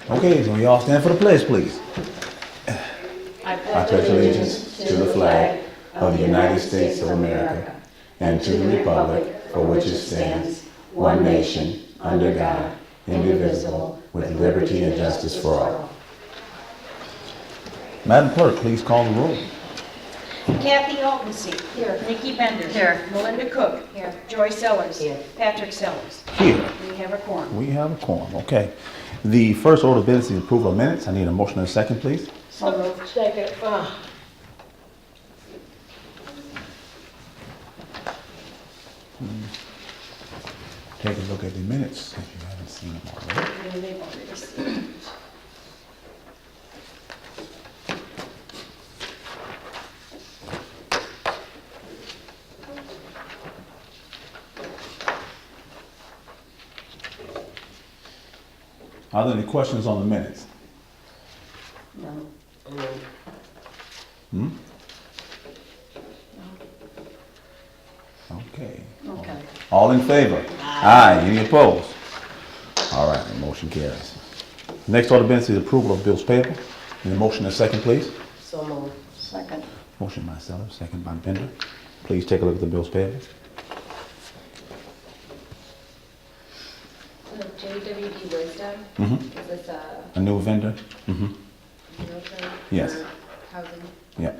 Okay, so y'all stand for the pledge, please. I I pledge allegiance to the flag of the United States of America and to the republic for which it stands, one nation, under God, indivisible, with liberty and justice for all. Madam Clerk, please call the roll. Kathy Altonson. Here. Nikki Bender. Here. Melinda Cook. Here. Joy Sellers. Here. Patrick Sellers. Here. We have a quorum. We have a quorum, okay. The first order of business is approval of minutes. I need a motion and a second, please. So moved. Second. Take a look at the minutes if you haven't seen them already. Yeah, they've already seen it. Are there any questions on the minutes? No. Hmm? Okay. Okay. All in favor? Aye. Any opposed? All right, the motion carries. Next order of business is approval of bills payable. Need a motion and a second, please. So moved. Second. Motion by Sellers, second by Bender. Please take a look at the bills payable. The JWD Wisdom, Mm-hmm. is this A new vendor? Mm-hmm. realtor? Yes. for Housing? Yep.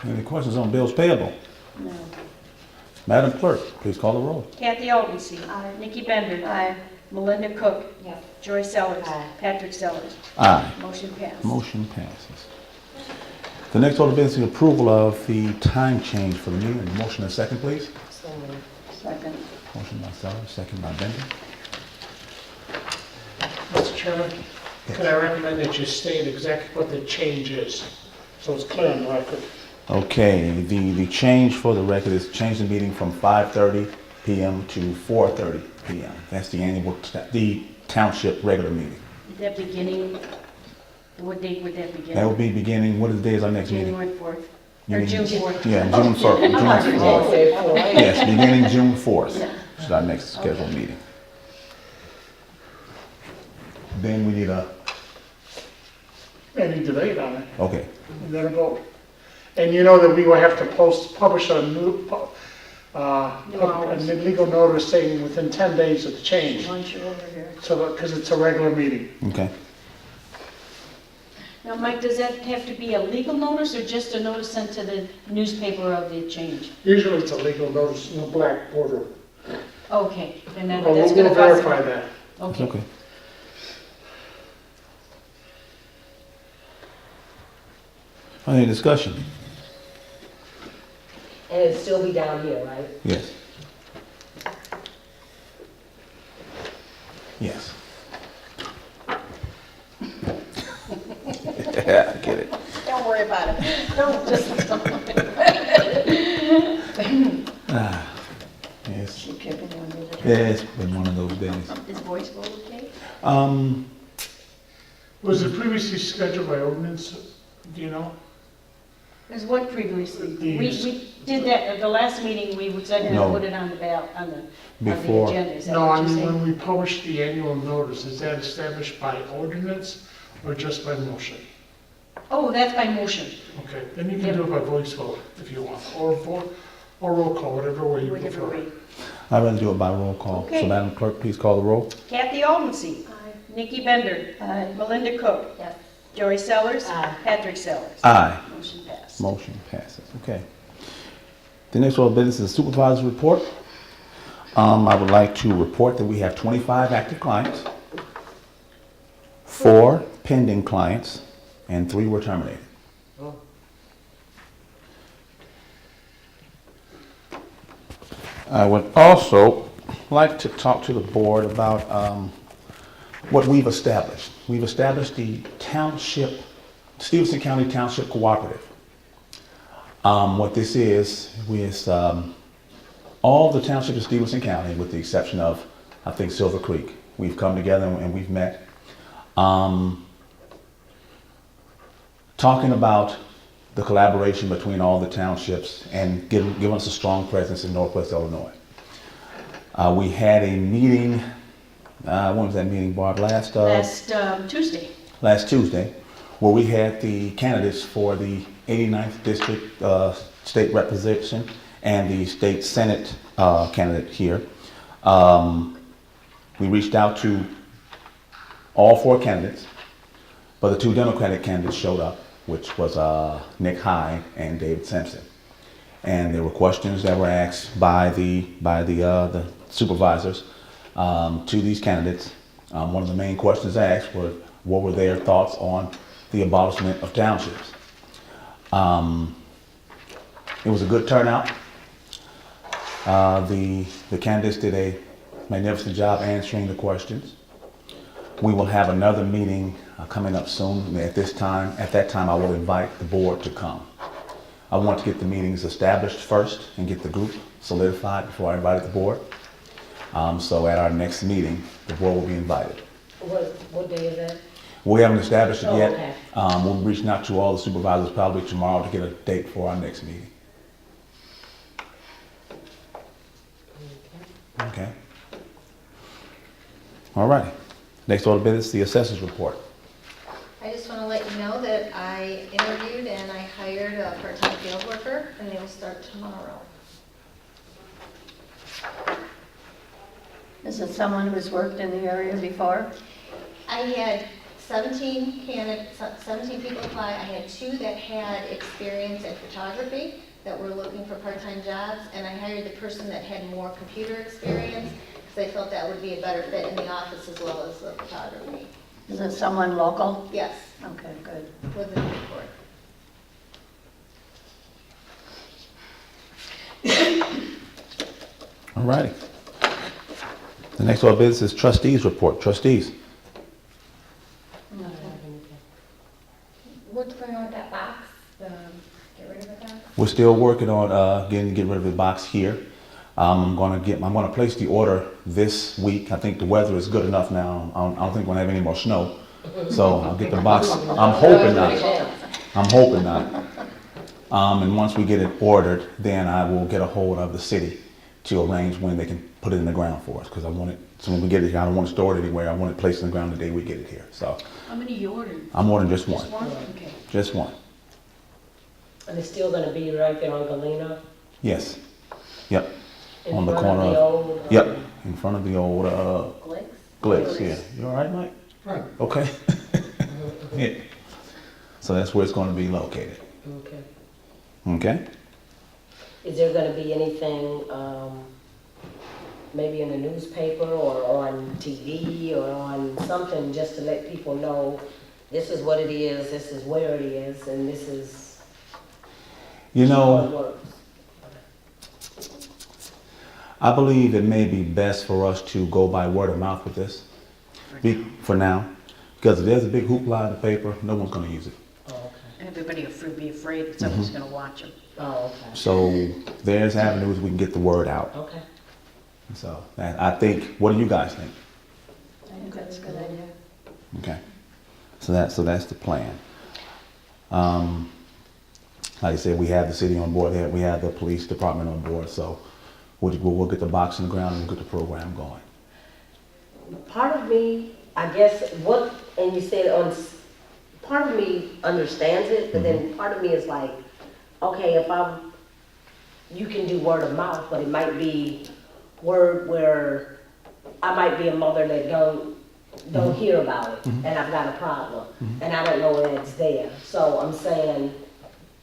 Any questions on bills payable? No. Madam Clerk, please call the roll. Kathy Altonson. Aye. Nikki Bender. Aye. Melinda Cook. Yes. Joy Sellers. Aye. Patrick Sellers. Aye. Motion passed. Motion passes. The next order of business is approval of the time change for the meeting. A motion and a second, please. So moved. Second. Motion by Sellers, second by Bender. Mr. Chairman, could I recommend that you state exactly what the change is, so it's clear on the record? Okay, the change for the record is change the meeting from 5:30 p.m. to 4:30 p.m. That's the annual, the township regular meeting. Is that beginning, what date would that begin? That will be beginning, what is the day is our next meeting? January 4th. You Or mean- June 4th. Yeah, June 1st, June 4th. Yes, beginning June 4th is our next scheduled meeting. Then we need a, Any debate on it, okay, and then a vote. And you know that we will have to publish a new, a legal notice saying within 10 days of the change, Lunch over here. so, because it's a regular meeting. okay. Now, Mike, does that have to be a legal notice or just a notice sent to the newspaper of the change? Usually it's a legal notice in a black border. Okay, and then Well, that's we'll gonna cost... verify that. It's Okay. okay. Any discussion? And it'd still be down here, right? Yes. Yes. Yeah, I get it. Don't worry about it. Don't, just... Yes. Keep checking on it. Yeah, it's been one of those days. Is voicemail okay? Was it previously scheduled by ordinance, do you know? There's what previously? The- We did that, at the last meeting, we said No. we'll put it on the ballot, on the Before. agenda. Is that No, what I you're mean, saying? when we publish the annual notice, is that established by ordinance or just by motion? Oh, that's by motion. Okay, then you can do it by voice vote if you want, or roll call, whatever way you Whichever prefer. way. I'd rather do it by roll call. So Okay. Madam Clerk, please call the roll. Kathy Altonson. Nikki Bender. Melinda Cook. Yes. Joy Sellers. Aye. Patrick Sellers. Aye. Motion passed. Motion passes, okay. The next order of business is supervisor's report. I would like to report that we have 25 active clients, 4 pending clients, and 3 were terminated. I would also like to talk to the board about what we've established. We've established the township Stevenson County Township Cooperative. What this is all the townships of Stevenson County, with the exception of, I think, Silver Creek. We've come together and we've met, talking about the collaboration between all the townships and giving us a strong presence in Northwest Illinois. We had a meeting, when was that meeting, Barb? Last Tuesday. Last Tuesday, where we had the candidates for the 89th District State Representation and the State Senate candidate here. We reached out to all 4 candidates, but the 2 Democratic candidates showed up, which was Nick Hyde and David Simpson. And there were questions that were asked by the supervisors to these candidates. One of the main questions asked was, what were their thoughts on the abolishment of townships? It was a good turnout. The candidates did a magnificent job answering the questions. We will have another meeting coming up soon. At that time, I will invite the board to come. I want to get the meetings established first and get the group solidified before I invite the board. So at our next meeting, the board will be invited. What day is that? We haven't established it yet. Okay. We're reaching out to all the supervisors probably tomorrow to get a date for our next meeting. Okay. All right. Next order of business, the assessors report. I just want to let you know that I interviewed and I hired a part-time field worker, and they will start tomorrow. Is it someone who's worked in the area before? I had 17 candidates, 17 people apply. I had 2 that had experience in photography that were looking for part-time jobs, and I hired the person that had more computer experience because I felt that would be a better fit in the office as well as the photography. Is it someone local? Yes, Okay, good. with the report. All righty. The next order of business is trustees report. Trustees. What's going on with that box? Get rid of the box? We're still working on getting rid of the box here. I'm gonna place the order this week. I think the weather is good enough now. I don't think we're gonna have any more snow. So I'll get the box. I'm hoping not. And once we get it ordered, then I will get a hold of the city to arrange when they can put it in the ground for us. Because I want it, so when we get it here, I don't want to store it anywhere. I want it placed in the ground the day we get it here. So How many you ordered? I'm ordering just one. Just one? Okay. Just one. And it's still gonna be right there on Galena? Yes. Yep. In On the front of corner the of- old, Yep. In front of the old Glicks? Glitz. Yeah. You all right, Mike? Right. Okay. Yeah. So that's where it's going to be located. Okay. Okay. Is there gonna be anything, maybe in the newspaper or on TV or on something just to let people know this is what it is, this is where it is, and this is You how it know, works? I believe it may be best for us to go by word of mouth with this, for now, because if there's a big hoopla in the paper, no one's going to use it. Oh, okay. Everybody will be afraid that someone's going to watch them. Oh, okay. So there's avenues we can get the word out. Okay. So I think, what do you guys think? I think that's a good idea. Okay. So that's the plan. Like I said, we have the city on board there, we have the police department on board, so we'll get the box in the ground and we'll get the program going. Part of me, I guess, and you said part of me understands it, but then part of me is like, okay, you can do word of mouth, but it might be word where I might be a mother that don't hear about it, and I've got a problem, and I don't know that it's there. So I'm saying,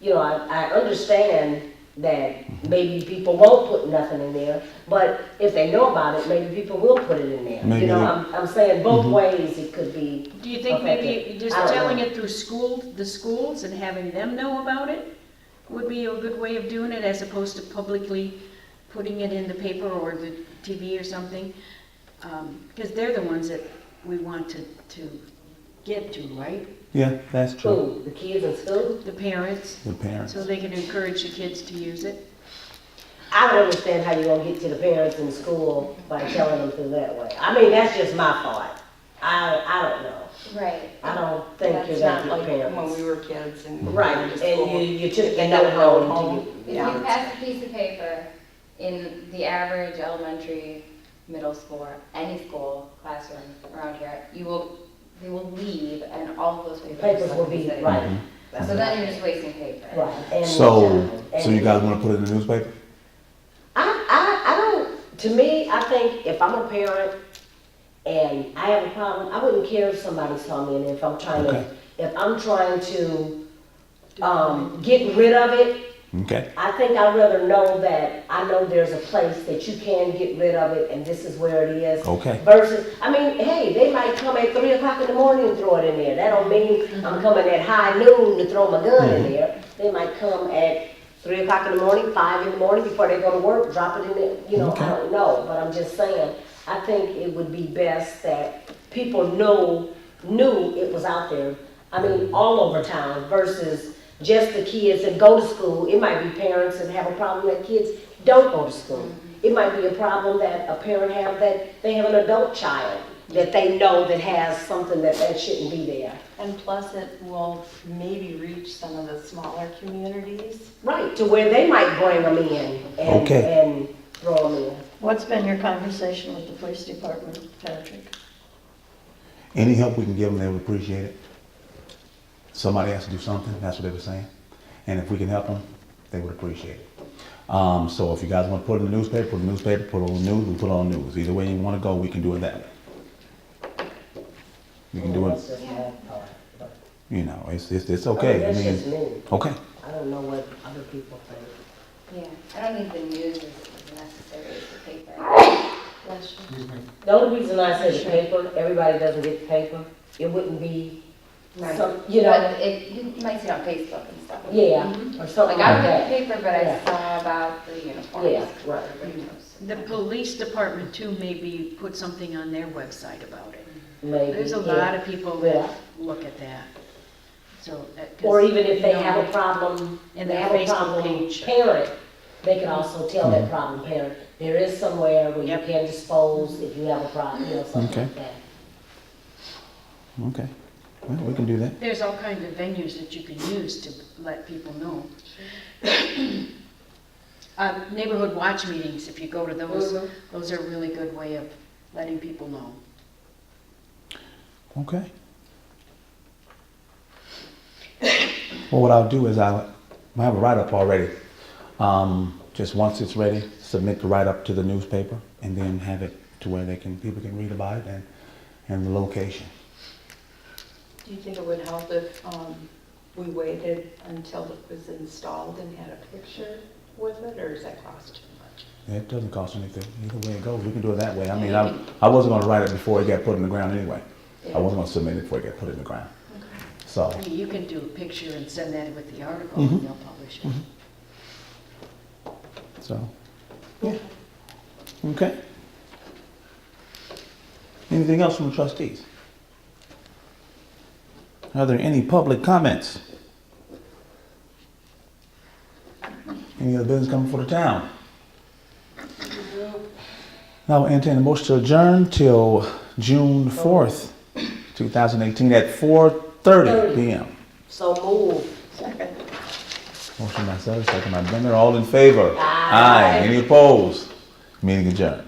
I understand that maybe people won't put nothing in there, but if they know about it, maybe people will put it in there. Maybe I'm saying both ways it could be. Do you think maybe effective. just I don't telling know. it through the schools and having them know about it would be a good way of doing it, as opposed to publicly putting it in the paper or the TV or something? Because they're the ones that we want to get to, right? Yeah, that's true. Who, the kids in school? The parents, The parents. so they can encourage the kids to use it. I don't understand how you're gonna get to the parents in school by telling them through that way. I mean, that's just my thought. I don't know. Right. I don't think you're That's gonna not get like parents. when we were kids and. Right, going to school. and you took the They note never wrote home home. to If you. you pass a piece of paper in the average elementary, middle school, or any school classroom around here, they will leave and all of those Papers will be, right. Mhm. So then you're just wasting paper. Right. And- So you guys wanna put it in the newspaper? I don't, to me, I think if I'm a parent and I have a problem, I wouldn't care if somebody's telling me, and if I'm trying Okay. to, get rid of it, Okay, I think I'd rather know that, I know there's a place that you can get rid of it and this is where it is. okay. Versus, I mean, hey, they might come at 3 o'clock in the morning and throw it in there. That don't mean I'm coming at high noon to throw my gun in there. They might come at 3 o'clock in the morning, 5 in the morning before they go to work, drop it in there. You know, Okay. I don't know, but I'm just saying, I think it would be best that people knew it was out there. I mean, all over town versus just the kids that go to school. It might be parents that have a problem that kids don't go to school. It might be a problem that a parent have that they have an adult child that they know that has something that shouldn't be there. And plus it will maybe reach some of the smaller communities. Right, to where they might bring them in Okay. and throw them in. What's been your conversation with the police department, Patrick? Any help we can give them, they would appreciate it. Somebody has to do something, that's what they were saying. And if we can help them, they would appreciate it. So if you guys want to put it in the newspaper, put it in the newspaper, put it on the news, we put it on the news. Either way you want to go, we can do it that way. We can do That's it, just my thought, but- you know, it's I okay. mean, I that's just mean, me. okay. I don't know what other people think. Yeah, I don't think the news is necessary as the paper. The only reason I say the paper, everybody doesn't get the paper, it wouldn't be some, you know, But you might see it on Facebook and stuff. yeah, or something Like, I like don't get that. the paper, but I Yeah. saw about the uniforms. Yeah, right. Everybody knows. The police department too maybe put something on their website about it. Maybe. There's a yeah. lot of people Yeah. that look at that. So, 'cause, Or even if they you know, have a problem, in they their have a Facebook problem page. parent, they can also tell that problem parent, there is somewhere where you Yep. can dispose if you have a problem, you know, something Okay. like that. Okay. Well, we can do that. There's all kinds of venues that you can use to let people know. Neighborhood watch meetings, if you go to those, Mhm. those are a really good way of letting people know. Okay. Well, what I'll do is I have a write-up already. Just once it's ready, submit the write-up to the newspaper and then have it to where people can read about it and the location. Do you think it would help if we waited until it was installed and had a picture with it, or does that cost too much? It doesn't cost anything. Either way it goes, we can do it that way. I mean, I wasn't gonna write it before it got put in the ground anyway. I wasn't gonna submit it before it got put in the ground. So, I mean, you can do a picture and send that with the article Mhm. and they'll publish it. yeah. Okay. Anything else from the trustees? Are there any public comments? Any other business coming for the town? Now we'll entertain a motion to adjourn till June 4th, 2018 at 4:30 p.m. So move. Second. Motion by Sutter, second by Bender. All in favor? Aye. Any opposed? Meeting adjourned.